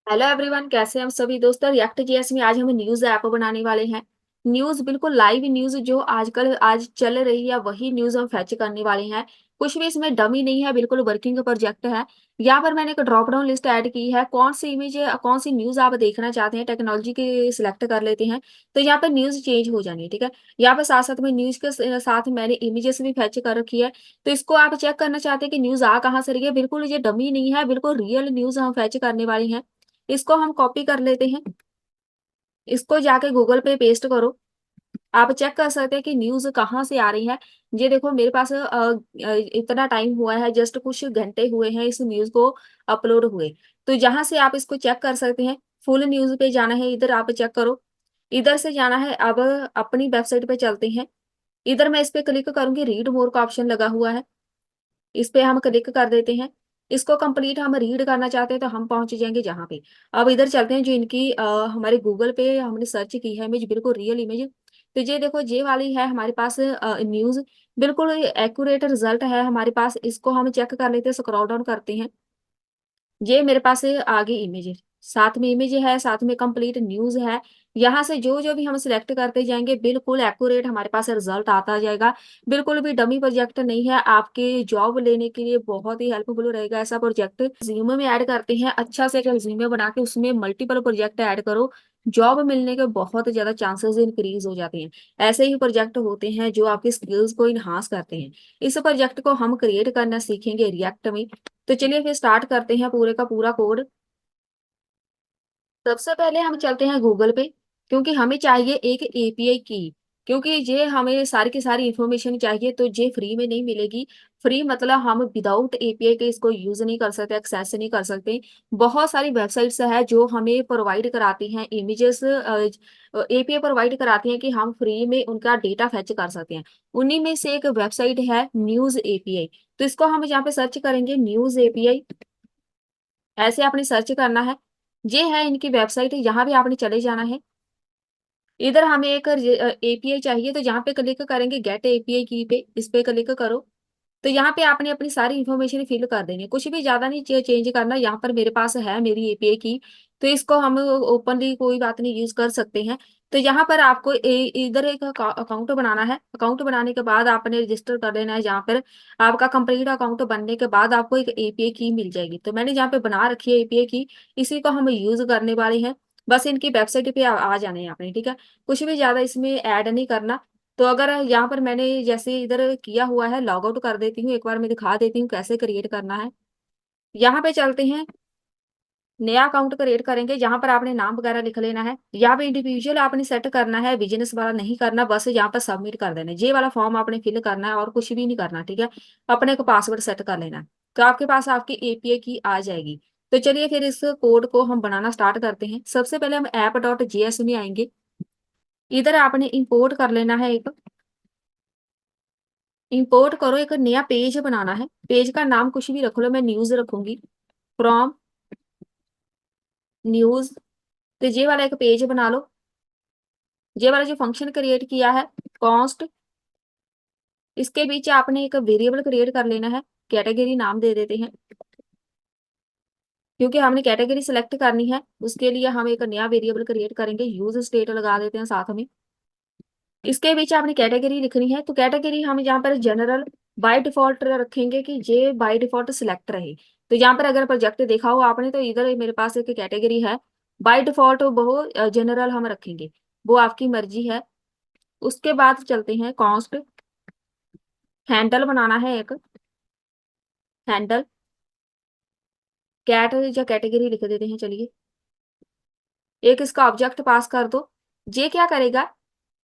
Hello everyone, कैसे हैं हम सभी दोस्तों। रिएक्ट जेएस में आज हम न्यूज ऐप बनाने वाले हैं। न्यूज बिल्कुल लाइव न्यूज जो आजकल आज चल रही है वही न्यूज हम फैच करने वाले हैं। कुछ भी इसमें डमी नहीं है, बिल्कुल वर्किंग प्रोजेक्ट है। यहाँ पर मैंने एक ड्रॉप डाउन लिस्ट ऐड की है। कौन सी इमेज कौन सी न्यूज आप देखना चाहते हैं, टेक्नोलॉजी के सिलेक्ट कर लेते हैं। तो यहाँ पर न्यूज चेंज हो जानी है, ठीक है। यहाँ पर साथ साथ में न्यूज के साथ मैंने इमेजेस भी फैच कर रखी है। तो इसको आप चेक करना चाहते हैं कि न्यूज आ कहाँ से रही है। बिल्कुल ये डमी नहीं है, बिल्कुल रियल न्यूज हम फैच करने वाले हैं। इसको हम कॉपी कर लेते हैं। इसको जाके गूगल पे पेस्ट करो। आप चेक कर सकते हैं कि न्यूज कहाँ से आ रही है। ये देखो मेरे पास इतना टाइम हुआ है, जस्ट कुछ घंटे हुए हैं इस न्यूज को अपलोड हुए। तो जहां से आप इसको चेक कर सकते हैं, फुल न्यूज पे जाना है, इधर आप चेक करो। इधर से जाना है। अब अपनी वेबसाइट पे चलते हैं। इधर मैं इस पे क्लिक करूंगी, रीड मोर का ऑप्शन लगा हुआ है। इस पे हम क्लिक कर देते हैं। इसको कंप्लीट हम रीड करना चाहते हैं तो हम पहुंच जाएंगे जहां पे। अब इधर चलते हैं, जो इनकी हमारे गूगल पे हमने सर्च की है इमेज, बिल्कुल रियल इमेज। तो ये देखो, ये वाली है हमारे पास न्यूज। बिल्कुल एक्यूरेट रिजल्ट है हमारे पास। इसको हम चेक कर लेते हैं, स्क्रॉल डाउन करते हैं। ये मेरे पास आगे इमेज है, साथ में इमेज है, साथ में कंप्लीट न्यूज है। यहाँ से जो जो भी हम सिलेक्ट करते जाएंगे बिल्कुल एक्यूरेट हमारे पास रिजल्ट आता जाएगा। बिल्कुल भी डमी प्रोजेक्ट नहीं है, आपके जॉब लेने के लिए बहुत ही हेल्पफुल रहेगा ऐसा प्रोजेक्ट। रिज्यूमे में ऐड करते हैं, अच्छा से एक रिज्यूमे बना के उसमें मल्टीपल प्रोजेक्ट ऐड करो। जॉब मिलने के बहुत ज्यादा चांसेस इंक्रीज हो जाते हैं। ऐसे ही प्रोजेक्ट होते हैं जो आपकी स्किल्स को इन्हांस करते हैं। इस प्रोजेक्ट को हम क्रिएट करना सीखेंगे रिएक्ट में। तो चलिए फिर स्टार्ट करते हैं पूरे का पूरा कोड। सबसे पहले हम चलते हैं गूगल पे, क्योंकि हमें चाहिए एक एपीआई की। क्योंकि ये हमें सारी की सारी इंफॉर्मेशन चाहिए, तो ये फ्री में नहीं मिलेगी। फ्री मतलब हम विदाउट एपीआई के इसको यूज नहीं कर सकते, एक्सेस नहीं कर सकते। बहुत सारी वेबसाइट्स है जो हमें प्रोवाइड कराती हैं इमेजेस, एपीआई प्रोवाइड कराती हैं कि हम फ्री में उनका डेटा फेच कर सकते हैं। उन्हीं में से एक वेबसाइट है न्यूज एपीआई। तो इसको हम यहाँ पे सर्च करेंगे, न्यूज एपीआई। ऐसे आपने सर्च करना है। ये है इनकी वेबसाइट, यहाँ भी आपने चले जाना है। इधर हमें एक एपीआई चाहिए, तो यहाँ पे क्लिक करेंगे गेट एपीआई की पे, इस पे क्लिक करो। तो यहाँ पे आपने अपनी सारी इन्फॉर्मेशन फिल कर देनी है, कुछ भी ज्यादा नहीं चेंज करना। यहाँ पर मेरे पास है मेरी एपीआई की, तो इसको हम ओपनली कोई बात नहीं यूज कर सकते हैं। तो यहाँ पर आपको इधर एक अकाउंट बनाना है। अकाउंट बनाने के बाद आपने रजिस्टर कर लेना है। जहाँ पर आपका कंप्लीट अकाउंट बनने के बाद आपको एक एपीआई की मिल जाएगी। तो मैंने यहाँ पे बना रखी है एपीआई की, इसी को हम यूज करने वाले हैं। बस इनकी वेबसाइट पे आ जाना है आपने, ठीक है। कुछ भी ज्यादा इसमें ऐड नहीं करना। तो अगर यहाँ पर मैंने जैसे इधर किया हुआ है, लॉग आउट कर देती हूँ, एक बार मैं दिखा देती हूँ कैसे क्रिएट करना है। यहाँ पे चलते हैं, नया अकाउंट क्रिएट करेंगे। यहाँ पर आपने नाम वगैरह लिख लेना है। यहाँ पे इंडिविजुअल आपने सेट करना है, बिजनेस वाला नहीं करना। बस यहाँ पर सबमिट कर देना है, ये वाला फॉर्म आपने फिल करना है और कुछ भी नहीं करना, ठीक है। अपने को पासवर्ड सेट कर लेना है। तो आपके पास आपकी एपीआई की आ जाएगी। तो चलिए फिर इस कोड को हम बनाना स्टार्ट करते हैं। सबसे पहले हम app.js में आएंगे। इधर आपने इंपोर्ट कर लेना है एक। इंपोर्ट करो, एक नया पेज बनाना है। पेज का नाम कुछ भी रख लो, मैं न्यूज रखूंगी। From news. तो ये वाला एक पेज बना लो। ये वाला जो फंक्शन क्रिएट किया है, कॉन्स्ट, इसके बीच आपने एक वेरिएबल क्रिएट कर लेना है। कैटेगरी नाम दे देते हैं, क्योंकि हमने कैटेगरी सिलेक्ट करनी है। उसके लिए हम एक नया वेरिएबल क्रिएट करेंगे, यूज स्टेट लगा देते हैं साथ में। इसके बीच आपने कैटेगरी लिखनी है। तो कैटेगरी हम यहाँ पर जनरल बाय डिफॉल्ट रखेंगे कि ये बाय डिफॉल्ट सिलेक्ट रहे। तो यहाँ पर अगर प्रोजेक्ट देखा हो आपने, तो इधर मेरे पास एक कैटेगरी है बाय डिफॉल्ट, वो जनरल हम रखेंगे। वो आपकी मर्जी है। उसके बाद चलते हैं कॉस्ट। हैंडल बनाना है एक। हैंडल कैट या कैटेगरी लिख देते हैं, चलिए। एक इसका ऑब्जेक्ट पास कर दो। ये क्या करेगा,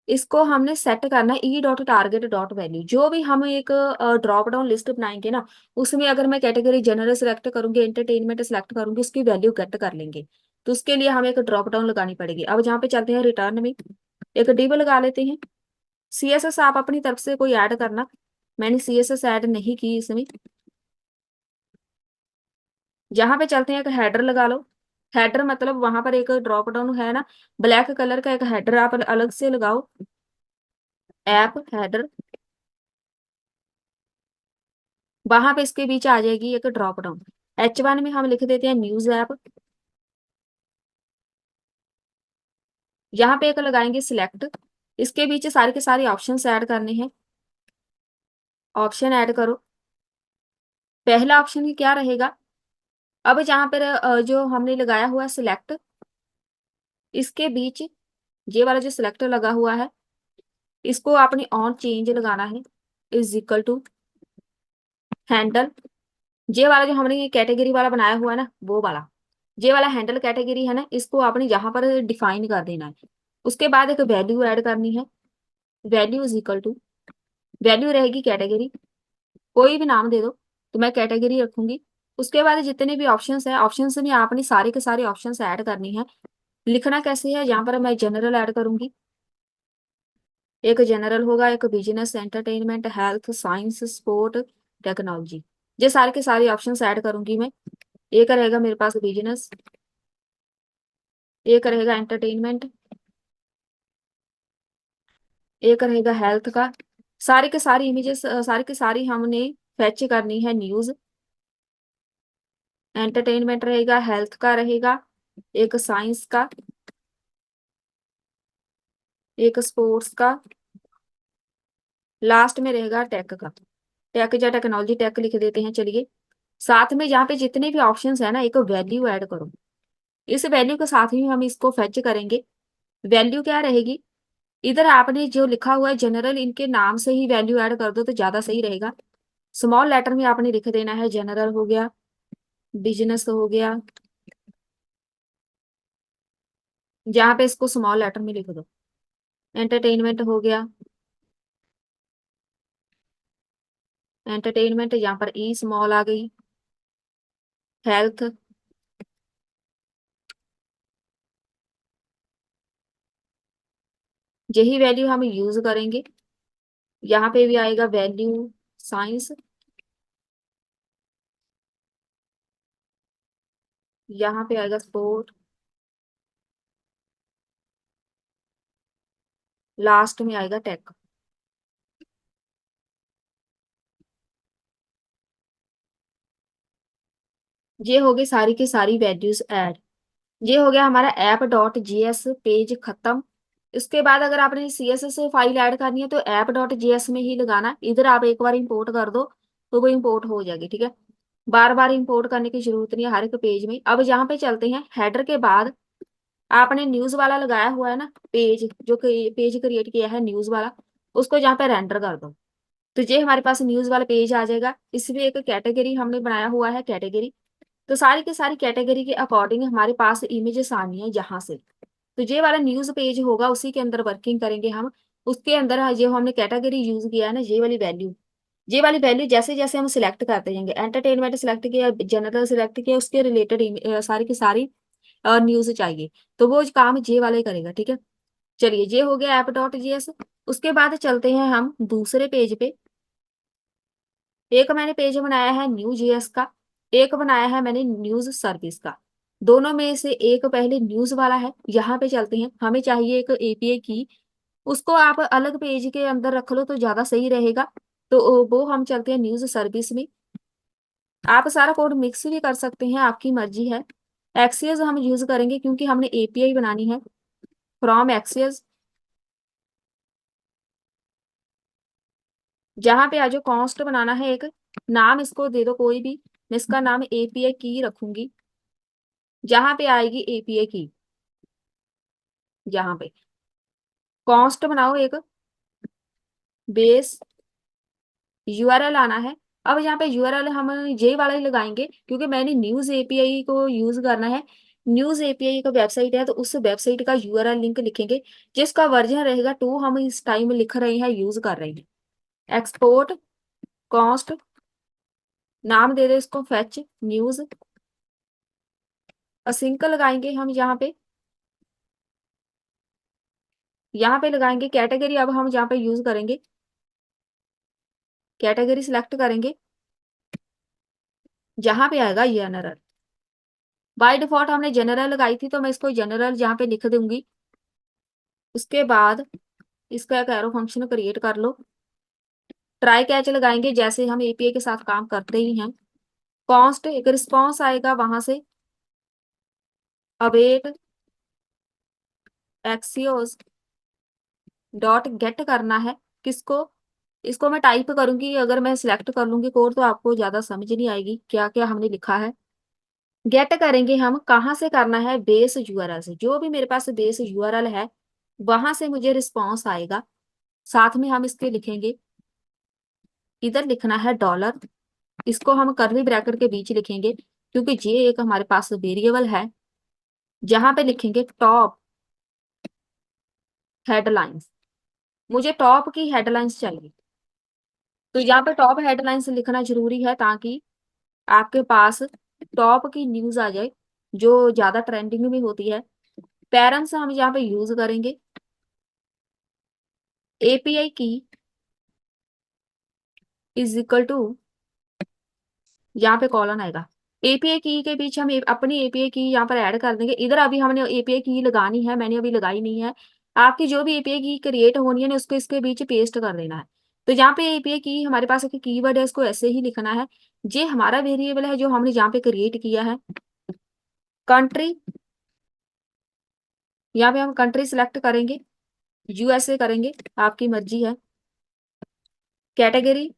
इसको हमने सेट करना है e.target.value। जो भी हम एक ड्रॉप डाउन लिस्ट बनाएंगे ना, उसमें अगर मैं कैटेगरी जनरल सेलेक्ट करूंगी, एंटरटेनमेंट सेलेक्ट करूंगी, उसकी वैल्यू गेट कर लेंगे। तो उसके लिए हमें एक ड्रॉप डाउन लगानी पड़ेगी। अब जहाँ पे चलते हैं रिटर्न में, एक डिव लगा लेते हैं। सीएसएस आप अपनी तरफ से कोई ऐड करना, मैंने सीएसएस ऐड नहीं की इसमें। यहाँ पे चलते हैं, एक हेडर लगा लो। हेडर मतलब वहां पर एक ड्रॉप डाउन है ना, ब्लैक कलर का, एक हेडर आप अलग से लगाओ। ऐप हेडर, वहां पे इसके बीच आ जाएगी एक ड्रॉप डाउन। H1 में हम लिख देते हैं न्यूज ऐप। यहाँ पे एक लगाएंगे सिलेक्ट। इसके बीच सारे के सारे ऑप्शन ऐड करने हैं। ऑप्शन ऐड करो। पहला ऑप्शन क्या रहेगा? अब जहाँ पर जो हमने लगाया हुआ है सिलेक्ट, इसके बीच ये वाला जो सिलेक्टर लगा हुआ है, इसको आपने ऑन चेंज लगाना है। Is equal to handle. ये वाला जो हमने ये कैटेगरी वाला बनाया हुआ है ना, वो वाला ये वाला हैंडल कैटेगरी है ना, इसको आपने यहाँ पर डिफाइन कर देना है। उसके बाद एक वैल्यू ऐड करनी है। Value is equal to, value रहेगी कैटेगरी, कोई भी नाम दे दो, तो मैं कैटेगरी रखूंगी। उसके बाद जितने भी ऑप्शंस है, ऑप्शंस में आपने सारे के सारे ऑप्शंस ऐड करनी है। लिखना कैसे है? यहाँ पर मैं जनरल ऐड करूंगी। एक जनरल होगा, एक business, entertainment, health, science, sport, technology. ये सारे के सारे ऑप्शंस ऐड करूंगी मैं। एक रहेगा मेरे पास बिजनेस, एक रहेगा एंटरटेनमेंट, एक रहेगा हेल्थ का। सारी के सारी इमेजेस, सारी की सारी हमने फैच करनी है न्यूज। एंटरटेनमेंट रहेगा, हेल्थ का रहेगा, एक साइंस का, एक स्पोर्ट्स का, लास्ट में रहेगा टेक का। टेक या टेक्नोलॉजी, टेक लिख देते हैं चलिए। साथ में यहाँ पे जितने भी ऑप्शंस है ना, एक वैल्यू ऐड करो। इस वैल्यू के साथ ही हम इसको फेच करेंगे। वैल्यू क्या रहेगी? इधर आपने जो लिखा हुआ है जनरल, इनके नाम से ही वैल्यू ऐड कर दो तो ज्यादा सही रहेगा। स्मॉल लेटर में आपने लिख देना है, जनरल हो गया, बिजनेस हो गया, जहाँ पे इसको स्मॉल लेटर में लिख दो। एंटरटेनमेंट हो गया, एंटरटेनमेंट यहाँ पर ई स्मॉल आ गई। हेल्थ, यही वैल्यू हम यूज करेंगे। यहाँ पे भी आएगा वैल्यू साइंस, यहाँ पे आएगा स्पोर्ट, लास्ट में आएगा टेक। ये हो गई सारी की सारी वैल्यूज ऐड। ये हो गया हमारा ऐप डॉट जीएस पेज खत्म। इसके बाद अगर आपने सीएसएस फाइल ऐड करनी है तो ऐप डॉट जीएस में ही लगाना। इधर आप एक बार इंपोर्ट कर दो तो वो इंपोर्ट हो जाएगी, ठीक है। बार बार इंपोर्ट करने की जरूरत नहीं है हर एक पेज में। अब यहाँ पे चलते हैं, हेडर के बाद आपने न्यूज वाला लगाया हुआ है ना पेज, जो पेज क्रिएट किया है न्यूज वाला, उसको यहाँ पे रेंडर कर दो। तो ये हमारे पास न्यूज वाला पेज आ जाएगा। इसमें एक कैटेगरी हमने बनाया हुआ है, कैटेगरी। तो सारी की सारी कैटेगरी के अकॉर्डिंग हमारे पास इमेजेस आनी है यहाँ से। तो ये वाला न्यूज पेज होगा, उसी के अंदर वर्किंग करेंगे हम। उसके अंदर जो हमने कैटेगरी यूज किया है ना, ये वाली वैल्यू जैसे जैसे हम सिलेक्ट करते जाएंगे, एंटरटेनमेंट सिलेक्ट किया, जनरल सिलेक्ट किया, उसके रिलेटेड सारी की सारी न्यूज चाहिए, तो वो काम ये वाला ही करेगा, ठीक है। चलिए, ये हो गया ऐप डॉट जीएस। उसके बाद चलते हैं हम दूसरे पेज पे। एक मैंने पेज बनाया है न्यू जीएस का, एक बनाया है मैंने न्यूज सर्विस का। दोनों में से एक पहले न्यूज वाला है, यहाँ पे चलते हैं। हमें चाहिए एक एपीआई की, उसको आप अलग पेज के अंदर रख लो तो ज्यादा सही रहेगा। तो वो हम चलते हैं न्यूज सर्विस में। आप सारा कोड मिक्स भी कर सकते हैं, आपकी मर्जी है। एक्सियस हम यूज करेंगे क्योंकि हमने एपीआई बनानी है। फ्रॉम एक्सियस, जहाँ पे आज कॉन्स्ट बनाना है, एक नाम इसको दे दो कोई भी। मैं इसका नाम एपीआई की रखूंगी। जहाँ पे आएगी एपीआई की, यहाँ पे कॉन्स्ट बनाओ एक, बेस, यूआरएल आना है। अब यहाँ पे यूआरएल हम ये वाला ही लगाएंगे क्योंकि मैंने न्यूज एपीआई को यूज करना है। न्यूज एपीआई का वेबसाइट है तो उस वेबसाइट का यूआरएल लिंक लिखेंगे, जिसका वर्जन रहेगा 2 हम इस टाइम लिख रहे हैं, यूज कर रहे हैं। एक्सपोर्ट कॉस्ट, नाम दे दे इसको फेच न्यूज। असिंक लगाएंगे हम यहाँ पे लगाएंगे कैटेगरी। अब हम जहाँ पे यूज करेंगे, कैटेगरी सिलेक्ट करेंगे, जहाँ पे आएगा जनरल। बाय डिफॉल्ट हमने जनरल लगाई थी तो मैं इसको जनरल यहाँ पे लिख दूंगी। उसके बाद इसका एक एरो फंक्शन क्रिएट कर लो। ट्राई कैच लगाएंगे जैसे हम एपीआई के साथ काम करते ही हैं। कॉन्स्ट, एक रिस्पॉन्स आएगा वहां से, अवेट, एक्सियोस डॉट गेट करना है। किसको? इसको मैं टाइप करूंगी, अगर मैं सिलेक्ट कर लूंगी कोड तो आपको ज्यादा समझ नहीं आएगी क्या क्या हमने लिखा है। गेट करेंगे हम, कहाँ से करना है? बेस यूआरएल से। जो भी मेरे पास बेस यूआरएल है वहां से मुझे रिस्पॉन्स आएगा। साथ में हम इसके लिखेंगे, इधर लिखना है डॉलर। इसको हम कर्ली ब्रैकेट के बीच लिखेंगे क्योंकि ये एक हमारे पास वेरिएबल है। जहां पे लिखेंगे टॉप हेडलाइंस। मुझे टॉप की हेडलाइंस चाहिए, तो यहाँ पे टॉप हेडलाइंस लिखना जरूरी है ताकि आपके पास टॉप की न्यूज आ जाए जो ज्यादा ट्रेंडिंग में होती है। पैरेंट्स हम यहाँ पे यूज करेंगे, एपीआई की इज इक्वल टू, यहाँ पे कॉलन आएगा। एपीआई की के बीच हम अपनी एपीआई की यहाँ पर ऐड कर देंगे। इधर अभी हमने एपीआई की लगानी है, मैंने अभी लगाई नहीं है। आपकी जो भी एपीआई की क्रिएट होनी है ना उसको इसके बीच पेस्ट कर देना है। तो यहाँ पे एपीआई की हमारे पास एक कीवर्ड है, इसको ऐसे ही लिखना है। ये हमारा वेरिएबल है जो हमने यहाँ पे क्रिएट किया है। कंट्री, यहाँ पे हम कंट्री सिलेक्ट करेंगे, यूएसए करेंगे, आपकी मर्जी है। कैटेगरी,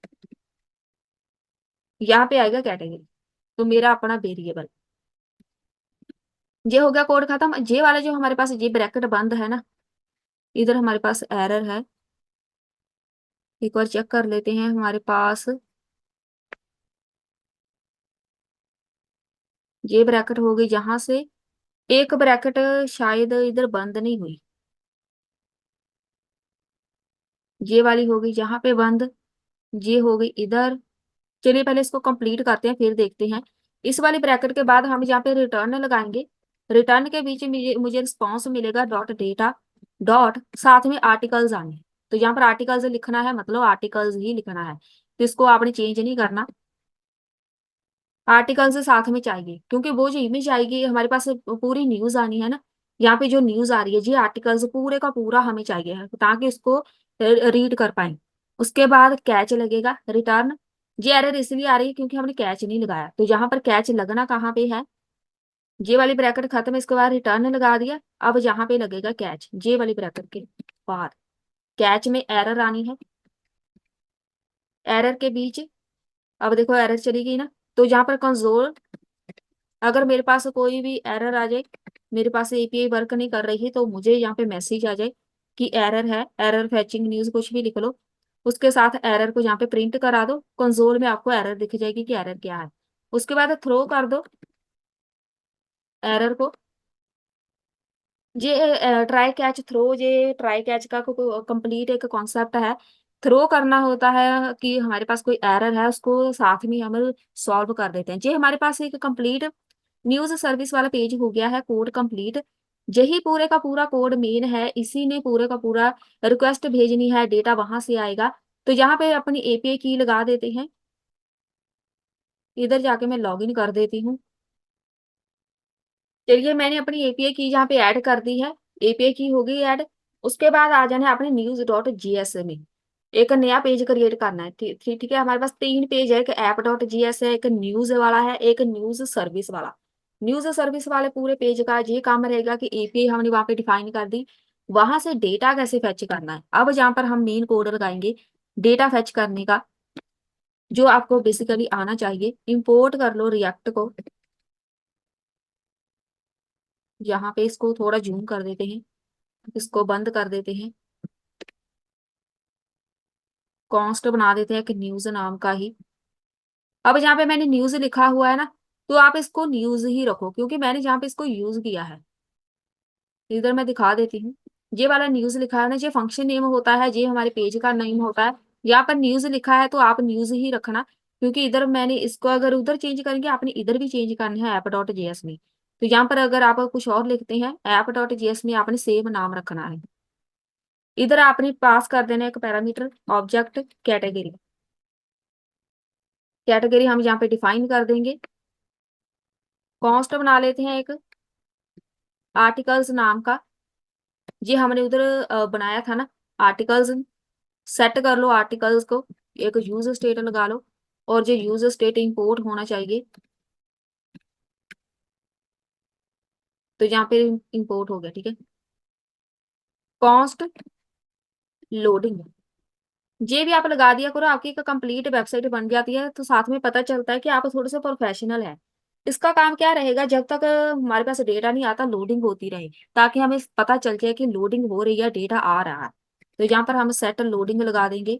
यहाँ पे आएगा कैटेगरी, तो मेरा अपना वेरिएबल। ये हो गया कोड खत्म। ये वाला जो हमारे पास ये ब्रैकेट बंद है ना, इधर हमारे पास एरर है। एक बार चेक कर लेते हैं हमारे पास। ये ब्रैकेट हो गई जहां से, एक ब्रैकेट शायद इधर बंद नहीं हुई। ये वाली हो गई जहां पे बंद, ये हो गई इधर। चलिए पहले इसको कंप्लीट करते हैं फिर देखते हैं। इस वाली ब्रैकेट के बाद हम यहाँ पे रिटर्न लगाएंगे। रिटर्न के बीच मुझे मुझे रिस्पॉन्स मिलेगा डॉट डेटा डॉट, साथ में आर्टिकल्स आने। तो यहाँ पर आर्टिकल्स लिखना है, मतलब आर्टिकल्स ही लिखना है, तो इसको आपने चेंज नहीं करना। आर्टिकल्स साथ में चाहिए क्योंकि वो जो इमेज आएगी हमारे पास पूरी न्यूज आनी है ना। यहाँ पे जो न्यूज आ रही है जी, आर्टिकल्स पूरे का पूरा हमें चाहिए है ताकि उसको रीड कर पाए। उसके बाद कैच लगेगा रिटर्न। ये एरर इसलिए आ रही है क्योंकि हमने कैच नहीं लगाया, तो यहाँ पर कैच लगना कहाँ पे है? ये वाली ब्रैकेट खत्म, इसके बाद रिटर्न लगा दिया। अब यहाँ पे लगेगा कैच, ये वाली ब्रैकेट के बाद कैच में एरर आनी है। एरर के बीच, अब देखो एरर चली गई ना, तो यहाँ पर कंसोल, अगर मेरे पास कोई भी एरर आ जाए, मेरे पास एपीआई वर्क नहीं कर रही है, तो मुझे यहाँ पे मैसेज आ जाए कि एरर है, एरर फैचिंग न्यूज, कुछ भी लिख लो। उसके साथ एरर को यहाँ पे प्रिंट करा दो, कंसोल में आपको एरर दिख जाएगी कि एरर क्या है। उसके बाद थ्रो कर दो एरर को। ये ट्राई कैच थ्रो, ये ट्राई कैच का कंप्लीट एक कॉन्सेप्ट है। थ्रो करना होता है कि हमारे पास कोई एरर है उसको साथ में हम सॉल्व कर देते हैं। ये हमारे पास एक कंप्लीट न्यूज सर्विस वाला पेज हो गया है, कोड कंप्लीट। यही पूरे का पूरा कोड मेन है, इसी ने पूरे का पूरा रिक्वेस्ट भेजनी है, डेटा वहां से आएगा। तो यहाँ पे अपनी एपीआई की लगा देते हैं। इधर जाके मैं लॉगिन कर देती हूँ। चलिए मैंने अपनी एपीआई की यहाँ पे ऐड कर दी है, एपीआई की हो गई ऐड। उसके बाद आ जाना है अपने न्यूज डॉट जीएस में। एक नया पेज क्रिएट करना है। ठीक ठीक ठीक है, हमारे पास तीन पेज है, एक ऐप डॉट जीएस है, एक न्यूज वाला है, एक न्यूज सर्विस वाला। न्यूज सर्विस वाले पूरे पेज का ये काम रहेगा कि एपीआई हमने वहां पे डिफाइन कर दी, वहां से डेटा कैसे फेच करना है। अब जहाँ पर हम मेन कोड लगाएंगे डेटा फेच करने का, जो आपको बेसिकली आना चाहिए। इंपोर्ट कर लो रिएक्ट को, यहाँ पे इसको थोड़ा जूम कर देते हैं, इसको बंद कर देते हैं, कॉन्स्ट बना देते हैं कि न्यूज नाम का ही। अब जहाँ पे मैंने न्यूज लिखा हुआ है ना, तो आप इसको न्यूज ही रखो क्योंकि मैंने जहाँ पे इसको यूज किया है। इधर मैं दिखा देती हूँ, ये वाला न्यूज लिखा है ना, ये फंक्शन नेम होता है, ये हमारे पेज का नेम होता है। यहाँ पर न्यूज लिखा है तो आप न्यूज ही रखना, क्योंकि इधर मैंने इसको अगर उधर चेंज करेंगे आपने इधर भी चेंज करना है ऐप डॉट जेएस में। तो यहाँ पर अगर आप कुछ और लिखते हैं ऐप डॉट जेएस में आपने सेम नाम रखना है। इधर आपने पास कर देना एक पैरामीटर ऑब्जेक्ट कैटेगरी। कैटेगरी हम यहाँ पे डिफाइन कर देंगे। कॉन्स्ट बना लेते हैं एक आर्टिकल्स नाम का, ये हमने उधर बनाया था ना आर्टिकल्स। सेट कर लो आर्टिकल्स को, एक यूज स्टेट लगा लो, और जो यूज स्टेट इंपोर्ट होना चाहिए, तो यहाँ पे इंपोर्ट हो गया। ठीक है, कॉस्ट लोडिंग, ये भी आप लगा दिया करो, आपकी एक कंप्लीट वेबसाइट बन जाती है। तो साथ में पता चलता है कि आप थोड़े से प्रोफेशनल है। इसका काम क्या रहेगा, जब तक हमारे पास डेटा नहीं आता लोडिंग होती रहे, ताकि हमें पता चल जाए कि लोडिंग हो रही है, डेटा आ रहा है। तो यहाँ पर हम सेट लोडिंग लगा देंगे।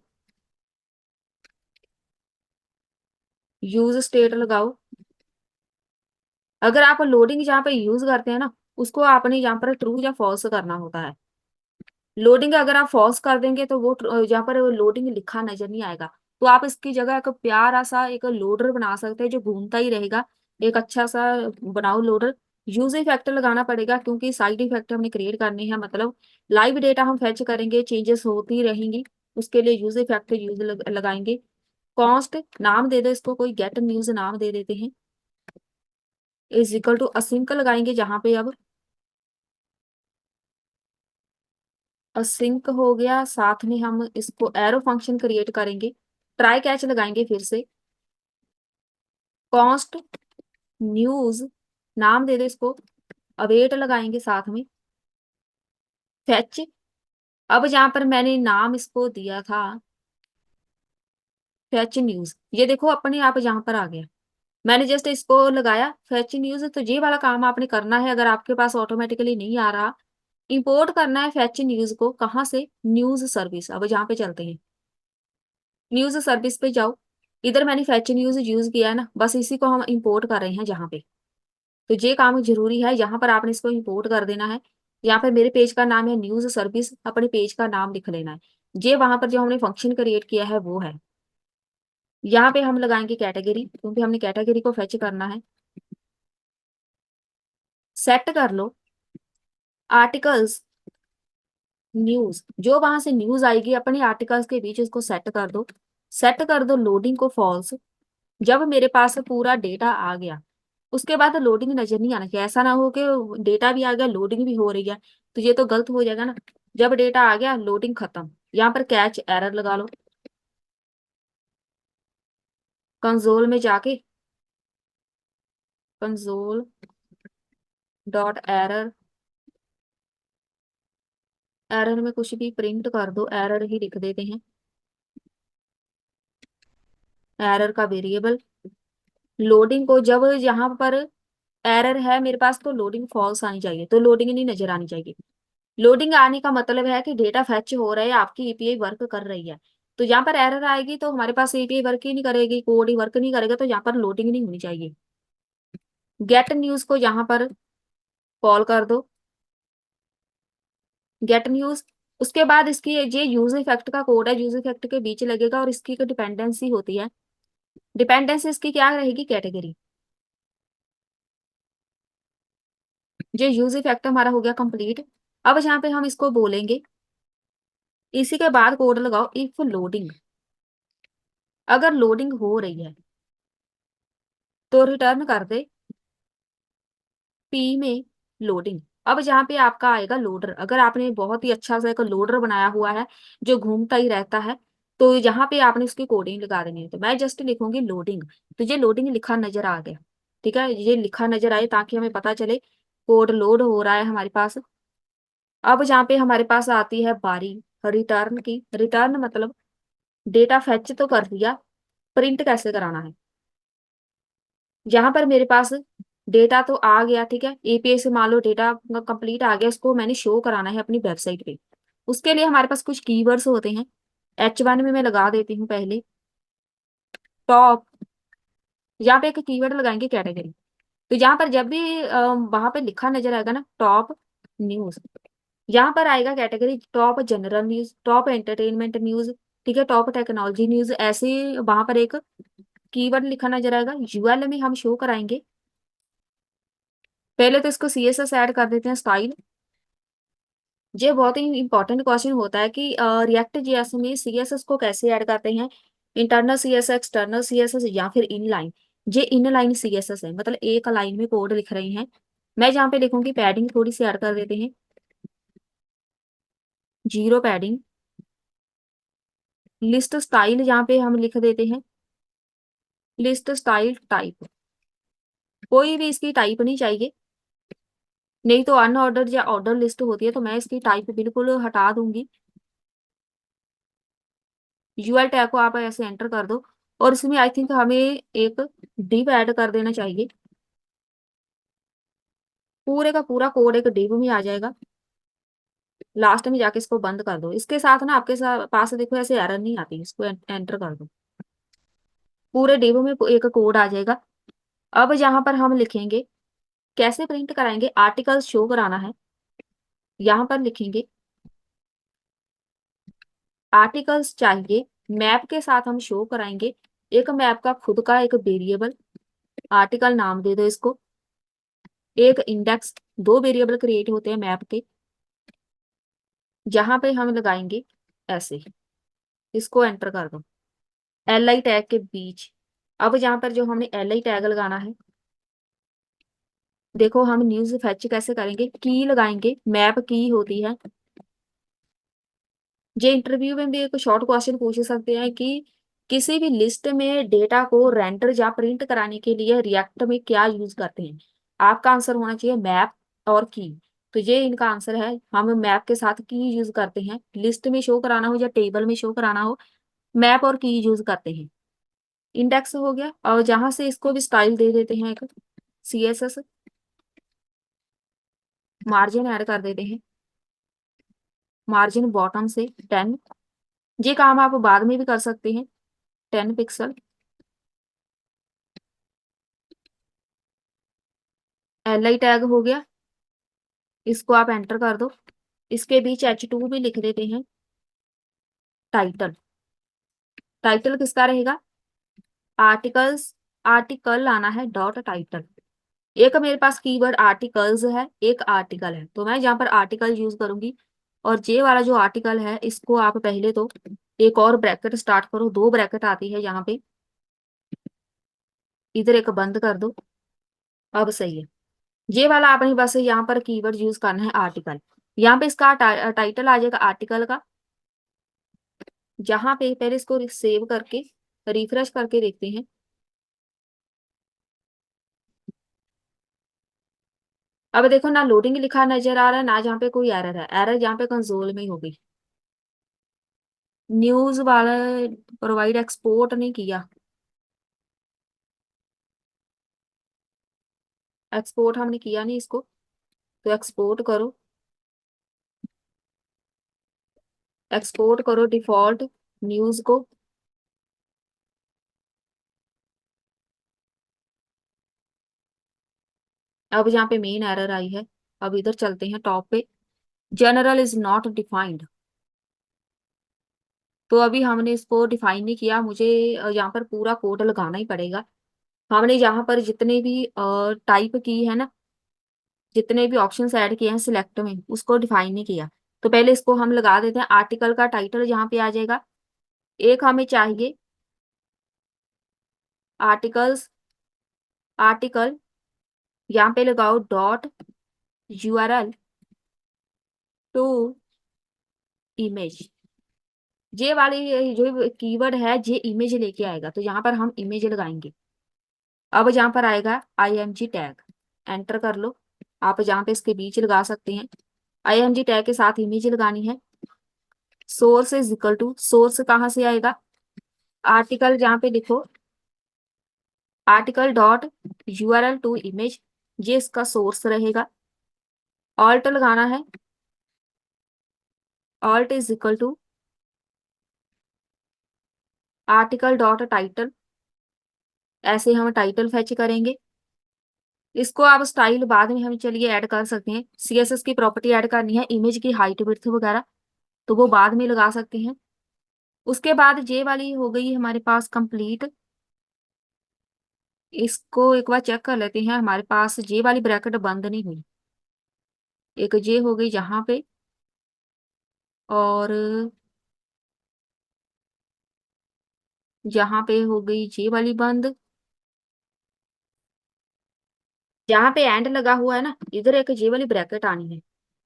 यूज स्टेट लगाओ। अगर आप लोडिंग जहाँ पे यूज करते हैं ना, उसको आपने यहाँ पर ट्रू या फॉल्स करना होता है। लोडिंग अगर आप फॉल्स कर देंगे तो वो जहाँ पर लोडिंग लिखा नजर नहीं आएगा। तो आप इसकी जगह एक प्यारा सा एक लोडर बना सकते हैं जो घूमता ही रहेगा। एक अच्छा सा बनाओ लोडर। यूज इफेक्ट लगाना पड़ेगा क्योंकि साइड इफेक्ट हमने क्रिएट करने हैं, मतलब लाइव डेटा हम फेच करेंगे, चेंजेस होती रहेंगी। उसके लिए यूज इफेक्ट लगाएंगे। कॉस्ट नाम दे दो इसको, कोई गेट न्यूज नाम दे देते हैं। इज इक्वल टू असिंक लगाएंगे जहां पे अब असिंक हो गया। साथ में हम इसको एरो फंक्शन क्रिएट करेंगे। ट्राई कैच लगाएंगे फिर से। कॉस्ट न्यूज नाम दे दे इसको। अवेट लगाएंगे साथ में। फेच, अब जहां पर मैंने नाम इसको दिया था फेच न्यूज, ये देखो अपने आप जहां पर आ गया। मैंने जस्ट इसको लगाया फेच न्यूज। तो ये वाला काम आपने करना है अगर आपके पास ऑटोमेटिकली नहीं आ रहा। इंपोर्ट करना है फेच न्यूज को, कहाँ से, न्यूज सर्विस। अब जहाँ पे चलते हैं, न्यूज सर्विस पे जाओ। इधर मैंने फेच न्यूज यूज किया है ना, बस इसी को हम इंपोर्ट कर रहे हैं जहाँ पे। तो ये काम जरूरी है, यहाँ पर आपने इसको इंपोर्ट कर देना है। यहाँ पर मेरे पेज का नाम है न्यूज सर्विस, अपने पेज का नाम लिख लेना है। ये वहां पर जो हमने फंक्शन क्रिएट किया है वो है। यहाँ पे हम लगाएंगे कैटेगरी, क्योंकि हमने कैटेगरी को फेच करना है। सेट कर लो आर्टिकल्स न्यूज, जो वहां से न्यूज आएगी अपने आर्टिकल्स के बीच उसको सेट कर दो। सेट कर दो लोडिंग को फॉल्स। जब मेरे पास पूरा डेटा आ गया, उसके बाद लोडिंग नजर नहीं आना चाहिए। ऐसा ना हो कि डेटा भी आ गया लोडिंग भी हो रही है, तो ये तो गलत हो जाएगा ना। जब डेटा आ गया लोडिंग खत्म, यहाँ पर कैच एरर लगा लो। कंसोल में जाके कंसोल डॉट एरर, एरर में कुछ भी प्रिंट कर दो, एरर ही लिख देते हैं। एरर का वेरिएबल लोडिंग को, जब यहाँ पर एरर है मेरे पास तो लोडिंग फॉल्स आनी चाहिए, तो लोडिंग नहीं नजर आनी चाहिए। लोडिंग आने का मतलब है कि डेटा फेच हो रहा है, आपकी एपीआई वर्क कर रही है। तो यहाँ पर एरर आएगी तो हमारे पास एपीआई वर्क ही नहीं करेगी, कोड ही वर्क नहीं करेगा, तो यहाँ पर लोडिंग नहीं होनी चाहिए। गेट न्यूज को यहाँ पर कॉल कर दो, गेट न्यूज। उसके बाद इसकी ये यूज इफेक्ट का कोड है, यूज इफेक्ट के बीच लगेगा और इसकी एक डिपेंडेंसी होती है। डिपेंडेंसी इसकी क्या रहेगी, कैटेगरी। ये यूज इफेक्ट हमारा हो गया कंप्लीट। अब यहाँ पे हम इसको बोलेंगे, इसी के बाद कोड लगाओ इफ लोडिंग। अगर लोडिंग हो रही है तो रिटर्न कर दे पी में लोडिंग। अब जहाँ पे आपका आएगा लोडर, अगर आपने बहुत ही अच्छा सा एक लोडर बनाया हुआ है जो घूमता ही रहता है, तो यहाँ पे आपने उसकी कोडिंग लगा देनी है। तो मैं जस्ट लिखूंगी लोडिंग, तो ये लोडिंग लिखा नजर आ गया। ठीक है, ये लिखा नजर आए ताकि हमें पता चले कोड लोड हो रहा है हमारे पास। अब जहाँ पे हमारे पास आती है बारी रिटर्न की, रिटर्न मतलब डेटा फेच तो कर दिया, प्रिंट कैसे कराना है। यहाँ पर मेरे पास डेटा तो आ गया, ठीक है, एपीआई से मान लो डेटा कंप्लीट आ गया, इसको मैंने शो कराना है अपनी वेबसाइट पे। उसके लिए हमारे पास कुछ कीवर्ड्स होते हैं। H1 में मैं लगा देती हूँ पहले टॉप। यहाँ पे एक कीवर्ड लगाएंगे कैटेगरी। तो यहाँ पर जब भी वहां पे लिखा नजर आएगा ना टॉप न्यूज, यहाँ पर आएगा category top general news, top entertainment news, ठीक है, टॉप टेक्नोलॉजी न्यूज, ऐसे वहां पर एक कीवर्ड लिखा नजर आएगा। यूएल में हम शो कराएंगे। पहले तो इसको सीएसएस ऐड कर देते हैं स्टाइल। ये बहुत ही इंपॉर्टेंट क्वेश्चन होता है कि रिएक्ट जेएस में सीएसएस को कैसे ऐड करते हैं, इंटरनल सीएसएस, एक्सटर्नल सीएसएस या फिर इनलाइन। ये इनलाइन सीएसएस है, मतलब एक लाइन में कोड लिख रहे हैं। मैं जहाँ पे लिखूंगी पैडिंग थोड़ी सी ऐड कर देते हैं, जीरो पैडिंग। लिस्ट स्टाइल जहाँ पे हम लिख देते हैं लिस्ट स्टाइल टाइप, कोई भी इसकी टाइप नहीं चाहिए। नहीं तो अनऑर्डर्ड या ऑर्डर लिस्ट होती है, तो मैं इसकी टाइप बिल्कुल हटा दूंगी। यूआई टैग को आप ऐसे एंटर कर दो। और इसमें आई थिंक हमें एक डिव ऐड कर देना चाहिए। पूरे का पूरा कोड एक डिव में आ जाएगा। लास्ट में जाके इसको बंद कर दो। इसके साथ ना आपके साथ पास देखो ऐसे एरर नहीं आती, इसको एंटर कर दो। पूरे डिव में एक कोड आ जाएगा। अब यहाँ पर हम लिखेंगे कैसे प्रिंट कराएंगे, आर्टिकल्स शो कराना है। यहाँ पर लिखेंगे आर्टिकल्स चाहिए, मैप के साथ हम शो कराएंगे। एक मैप का खुद का एक वेरिएबल, आर्टिकल नाम दे दो इसको। एक इंडेक्स, दो वेरिएबल क्रिएट होते हैं मैप के, जहां पे हम लगाएंगे ऐसे। इसको एंटर कर दो एल आई टैग के बीच। अब जहां पर जो हमने एल आई टैग लगाना है, देखो हम न्यूज फैच कैसे करेंगे, की लगाएंगे, मैप की होती है। ये इंटरव्यू में भी एक शॉर्ट क्वेश्चन पूछ सकते हैं कि किसी भी लिस्ट में डेटा को रेंडर या प्रिंट कराने के लिए रिएक्ट में क्या यूज करते हैं। आपका आंसर होना चाहिए मैप और की। तो ये इनका आंसर है, हम मैप के साथ की यूज करते हैं। लिस्ट में शो कराना हो या टेबल में शो कराना हो, मैप और की यूज करते हैं। इंडेक्स हो गया, और जहां से इसको भी स्टाइल दे देते हैं एक CSS। मार्जिन ऐड कर देते हैं, मार्जिन बॉटम से 10। ये काम आप बाद में भी कर सकते हैं। 10 पिक्सल। एल आई टैग हो गया, इसको आप एंटर कर दो। इसके बीच H2 भी लिख देते हैं। टाइटल, टाइटल किसका रहेगा, आर्टिकल्स, आर्टिकल आना है डॉट टाइटल। एक मेरे पास कीवर्ड आर्टिकल्स है, एक आर्टिकल है, तो मैं यहाँ पर आर्टिकल यूज करूंगी। और जे वाला जो आर्टिकल है, इसको आप पहले तो एक और ब्रैकेट स्टार्ट करो, दो ब्रैकेट आती है यहाँ पे, इधर एक बंद कर दो। अब सही है। ये वाला आपने बस यहाँ पर कीवर्ड यूज करना है आर्टिकल। यहाँ पे इसका टाइटल आ जाएगा आर्टिकल का। जहां पे पहले इसको सेव करके रिफ्रेश करके देखते हैं। अब देखो ना लोडिंग लिखा नजर आ रहा है, ना जहाँ पे कोई एरर है। एरर यहाँ पे कंसोल में ही होगी। न्यूज वाला प्रोवाइड एक्सपोर्ट नहीं किया, एक्सपोर्ट हमने किया नहीं इसको, तो एक्सपोर्ट करो। एक्सपोर्ट करो डिफॉल्ट न्यूज को। अब यहाँ पे मेन एरर आई है। अब इधर चलते हैं टॉप पे, जनरल इज नॉट डिफाइंड। तो अभी हमने इसको डिफाइन नहीं किया, मुझे यहाँ पर पूरा कोड लगाना ही पड़ेगा। हमने यहाँ पर जितने भी टाइप की है ना, जितने भी ऑप्शंस ऐड किए हैं सिलेक्ट में, उसको डिफाइन नहीं किया। तो पहले इसको हम लगा देते हैं। आर्टिकल का टाइटल यहाँ पे आ जाएगा। एक हमें चाहिए आर्टिकल्स, आर्टिकल, यहाँ पे लगाओ डॉट URL टू इमेज। ये वाली ये जो कीवर्ड है, ये इमेज लेके आएगा, तो यहाँ पर हम इमेज लगाएंगे। अब जहाँ पर आएगा IMG टैग, एंटर कर लो। आप जहाँ पे इसके बीच लगा सकते हैं। IMG टैग के साथ इमेज लगानी है। Source is equal to, source कहाँ से आएगा, आर्टिकल, जहाँ पे लिखो article dot URL to image, ये इसका सोर्स रहेगा। ऑल्ट लगाना है, alt is equal to article dot title. ऐसे हम टाइटल फेच करेंगे। इसको आप स्टाइल बाद में हम चलिए ऐड कर सकते हैं। CSS की प्रॉपर्टी ऐड करनी है, इमेज की हाइट विड्थ वगैरह, तो वो बाद में लगा सकते हैं। उसके बाद जे वाली हो गई हमारे पास कंप्लीट। इसको एक बार चेक कर लेते हैं, हमारे पास जे वाली ब्रैकेट बंद नहीं हुई। एक जे हो गई यहाँ पे, और यहाँ पे हो गई जे वाली बंद। जहाँ पे एंड लगा हुआ है ना, इधर एक जे वाली ब्रैकेट आनी है,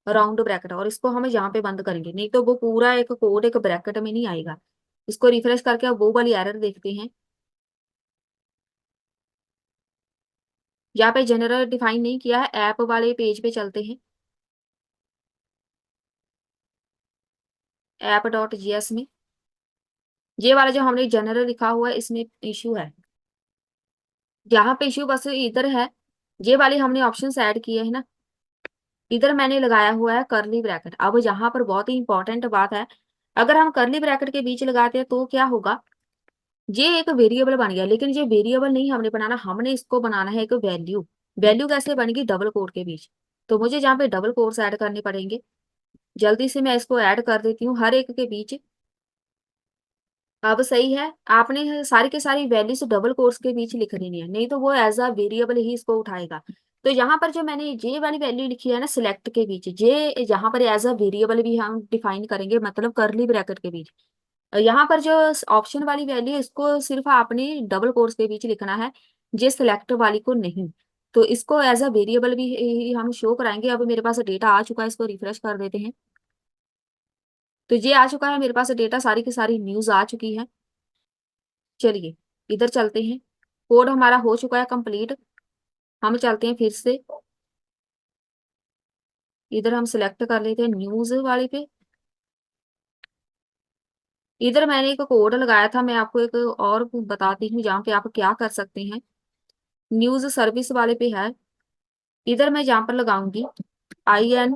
राउंड ब्रैकेट, और इसको हम यहाँ पे बंद करेंगे, नहीं तो वो पूरा एक कोड एक ब्रैकेट में नहीं आएगा। इसको रिफ्रेश करके अब वो वाली एरर देखते हैं। यहाँ पे जनरल डिफाइन नहीं किया है, ऐप वाले पेज पे चलते हैं। app.js में ये वाला जो हमने जनरल लिखा हुआ है इसमें इशू है। यहाँ पे इशू बस इधर है, ये वाले हमने ऑप्शन ऐड किए हैं ना, इधर मैंने लगाया हुआ है करली ब्रैकेट। अब यहाँ पर बहुत ही इंपॉर्टेंट बात है, अगर हम करली ब्रैकेट के बीच लगाते हैं तो क्या होगा, ये एक वेरिएबल बन गया, लेकिन ये वेरिएबल नहीं हमने बनाना, हमने इसको बनाना है एक वैल्यू। वैल्यू कैसे बनेगी, डबल कोट के बीच। तो मुझे जहाँ पे डबल कोट्स ऐड करने पड़ेंगे, जल्दी से मैं इसको ऐड कर देती हूँ हर एक के बीच। अब सही है, आपने सारी की सारी वैल्यूज डबल कोट्स के बीच लिख देनी है, नहीं तो वो एज अ वेरिएबल ही इसको उठाएगा। तो यहाँ पर जो मैंने जे वाली वैल्यू लिखी है ना सिलेक्ट के बीच, जे यहाँ पर एज अ वेरिएबल भी हम डिफाइन करेंगे, मतलब करली ब्रैकेट के बीच। यहाँ पर जो ऑप्शन वाली वैल्यू है इसको सिर्फ आपने डबल कोट्स के बीच लिखना है, जे सिलेक्ट वाली को नहीं। तो इसको एज अ वेरिएबल भी हम शो कराएंगे। अब मेरे पास डेटा आ चुका है, इसको रिफ्रेश कर देते हैं। तो ये आ चुका है मेरे पास डेटा, सारी की सारी न्यूज आ चुकी है। चलिए इधर चलते हैं, कोड हमारा हो चुका है कंप्लीट। हम चलते हैं फिर से, इधर हम सिलेक्ट कर लेते हैं न्यूज वाले पे। इधर मैंने एक कोड लगाया था, मैं आपको एक और बताती हूँ जहाँ पे आप क्या कर सकते हैं। न्यूज सर्विस वाले पे है, इधर मैं जहाँ पर लगाऊंगी IN,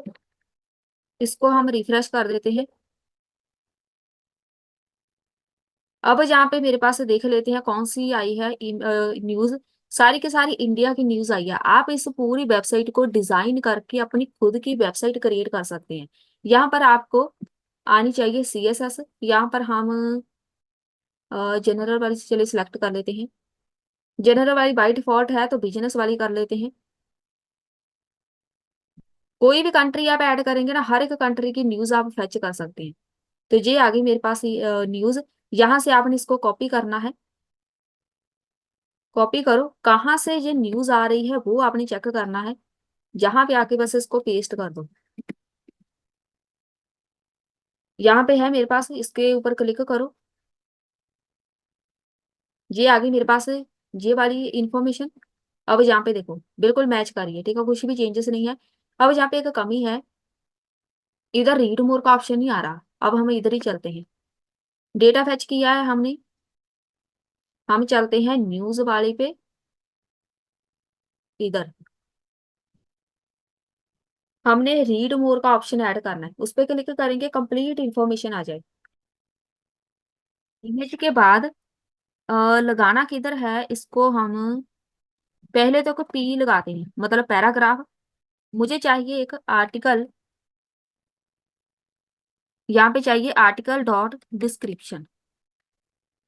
इसको हम रिफ्रेश कर देते हैं। अब जहाँ पे मेरे पास देख लेते हैं कौन सी आई है न्यूज, सारी के सारी इंडिया की न्यूज आई है। आप इस पूरी वेबसाइट को डिजाइन करके अपनी खुद की वेबसाइट क्रिएट कर सकते हैं। यहाँ पर आपको आनी चाहिए CSS। यहाँ पर हम जनरल वाली से चलिए सिलेक्ट कर लेते हैं। जनरल वाली बाई डिफॉल्ट है तो बिजनेस वाली कर लेते हैं। कोई भी कंट्री आप ऐड करेंगे ना, हर एक कंट्री की न्यूज आप फेच कर सकते हैं। तो ये आ गई मेरे पास न्यूज, यहाँ से आपने इसको कॉपी करना है। कॉपी करो, कहाँ से ये न्यूज आ रही है वो आपने चेक करना है, जहां पे आके बस इसको पेस्ट कर दो। यहाँ पे है मेरे पास, इसके ऊपर क्लिक करो, ये आ गई मेरे पास ये वाली इंफॉर्मेशन। अब यहाँ पे देखो बिल्कुल मैच कर रही है, ठीक है, कुछ भी चेंजेस नहीं है। अब यहाँ पे एक कमी है, इधर रीड मोर का ऑप्शन नहीं आ रहा। अब हम इधर ही चलते हैं, डेटा फैच किया है हमने, हम चलते हैं न्यूज वाले पे। इधर हमने रीड मोर का ऑप्शन ऐड करना है, उस पर क्लिक करेंगे, कंप्लीट इंफॉर्मेशन आ जाए। इमेज के बाद लगाना किधर है इसको, हम पहले तो को P लगाते हैं, मतलब पैराग्राफ। मुझे चाहिए एक आर्टिकल, यहाँ पे चाहिए आर्टिकल डॉट डिस्क्रिप्शन।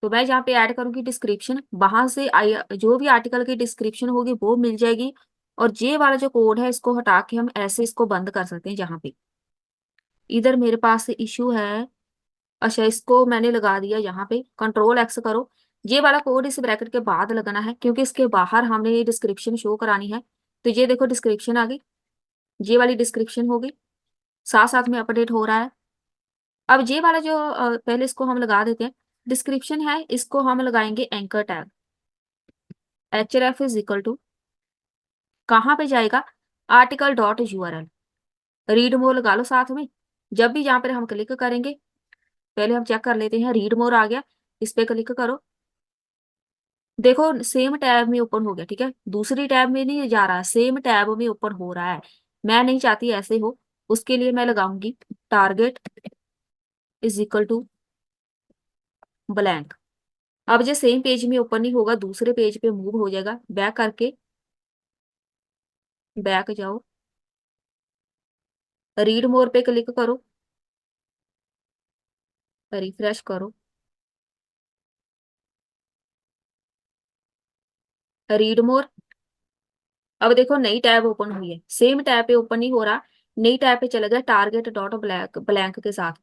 तो मैं जहाँ पे ऐड करूंगी डिस्क्रिप्शन, वहां से जो भी आर्टिकल की डिस्क्रिप्शन होगी वो मिल जाएगी। और जे वाला जो कोड है इसको हटा के हम ऐसे इसको बंद कर सकते हैं। जहाँ पे इधर मेरे पास इशू है, अच्छा इसको मैंने लगा दिया, यहाँ पे Ctrl+X करो। ये वाला कोड इस ब्रैकेट के बाद लगाना है, क्योंकि इसके बाहर हमने ये डिस्क्रिप्शन शो करानी है। तो ये देखो डिस्क्रिप्शन आ गई, ये वाली डिस्क्रिप्शन होगी, साथ साथ में अपडेट हो रहा है। अब ये वाला जो पहले इसको हम लगा देते हैं, डिस्क्रिप्शन है, इसको हम लगाएंगे anchor tag. href is equal to, कहाँ पे जाएगा, article.url। रीड मोर लगा लो साथ में, जब भी यहाँ पर हम क्लिक करेंगे, पहले हम चेक कर लेते हैं, रीड मोर आ गया, इस पे क्लिक करो, देखो सेम टैब में ओपन हो गया, ठीक है, दूसरी टैब में नहीं जा रहा, सेम टैब में ओपन हो रहा है। मैं नहीं चाहती ऐसे हो, उसके लिए मैं लगाऊंगी target is equal to blank. अब जो सेम पेज में ओपन नहीं होगा, दूसरे पेज पे मूव हो जाएगा। बैक करके, बैक जाओ, रीड मोर पे क्लिक करो, रिफ्रेश करो, रीड मोर। अब देखो नई टैब ओपन हुई है, सेम टैब पे ओपन नहीं हो रहा, नई टैब पे चला गया टारगेट डॉट ब्लैक ब्लैंक के साथ।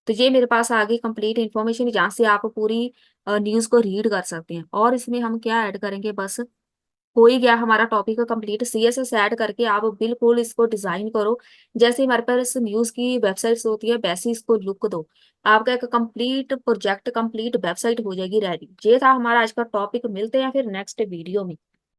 तो ये मेरे पास आ गई कंप्लीट इन्फॉर्मेशन, जहाँ से आप पूरी न्यूज को रीड कर सकते हैं। और इसमें हम क्या ऐड करेंगे, बस हो ही गया हमारा टॉपिक कंप्लीट। CSS ऐड करके आप बिल्कुल इसको डिजाइन करो, जैसे हमारे पास न्यूज की वेबसाइट्स होती है वैसे इसको लुक दो। आपका एक कंप्लीट प्रोजेक्ट, कंप्लीट वेबसाइट हो जाएगी रेडी। ये था हमारा आज का टॉपिक, मिलते हैं फिर नेक्स्ट वीडियो में।